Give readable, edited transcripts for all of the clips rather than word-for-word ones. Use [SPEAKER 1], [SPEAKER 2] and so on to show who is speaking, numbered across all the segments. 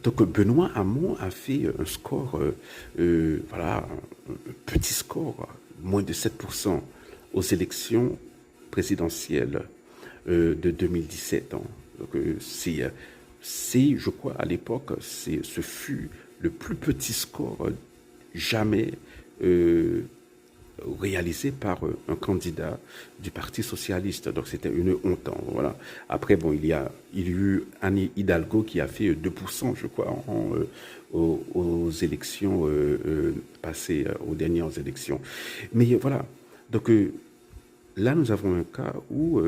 [SPEAKER 1] Donc Benoît Hamon a fait un score, voilà, un petit score, moins de 7% aux élections présidentielles de 2017. Hein. Donc je crois, à l'époque, ce fut le plus petit score jamais réalisé par un candidat du Parti socialiste. Donc c'était une honte. Hein, voilà. Après, bon, il y a eu Anne Hidalgo qui a fait 2%, je crois, aux élections passées, aux dernières élections. Mais voilà. Donc là, nous avons un cas où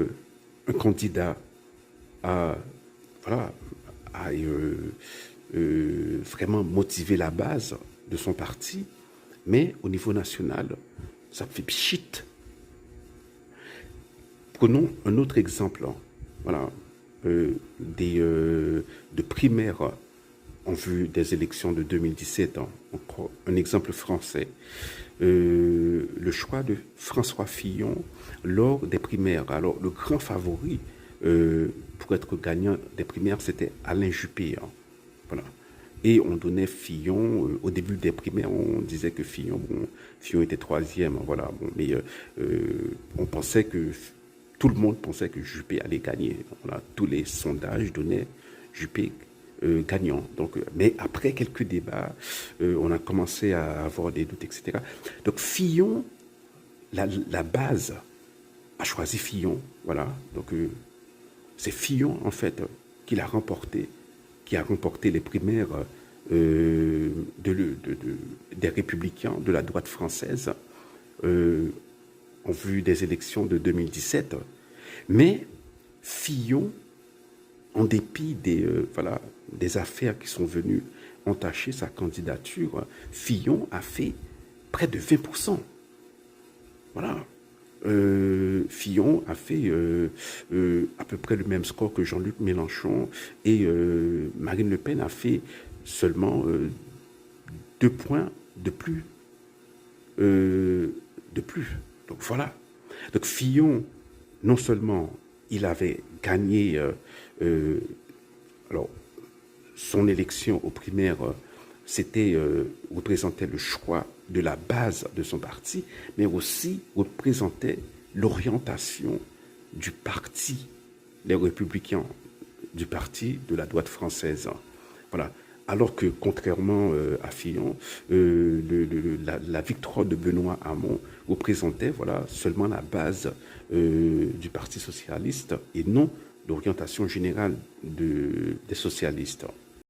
[SPEAKER 1] un candidat a, voilà, a vraiment motivé la base de son parti, mais au niveau national, ça fait pchit. Prenons un autre exemple, hein. Voilà, de primaires en vue des élections de 2017, hein. Encore un exemple français. Le choix de François Fillon lors des primaires. Alors, le grand favori pour être gagnant des primaires, c'était Alain Juppé, hein. Voilà. Et on donnait Fillon, au début des primaires, on disait que Fillon était troisième, voilà. Bon, mais tout le monde pensait que Juppé allait gagner. Voilà, tous les sondages donnaient Juppé gagnant. Donc, mais après quelques débats, on a commencé à avoir des doutes, etc. Donc Fillon, la base a choisi Fillon, voilà. Donc c'est Fillon en fait qui l'a remporté, qui a remporté les primaires des Républicains, de la droite française, en vue des élections de 2017. Mais Fillon, en dépit voilà, des affaires qui sont venues entacher sa candidature, Fillon a fait près de 20%. Voilà. Fillon a fait à peu près le même score que Jean-Luc Mélenchon et Marine Le Pen a fait seulement 2 points de plus. Donc voilà. Donc Fillon, non seulement il avait gagné alors, son élection aux primaires, représentait le choix de la base de son parti, mais aussi représentait l'orientation du parti, les Républicains, du parti de la droite française. Voilà. Alors que, contrairement à Fillon, la victoire de Benoît Hamon représentait, voilà, seulement la base du Parti socialiste et non l'orientation générale des socialistes.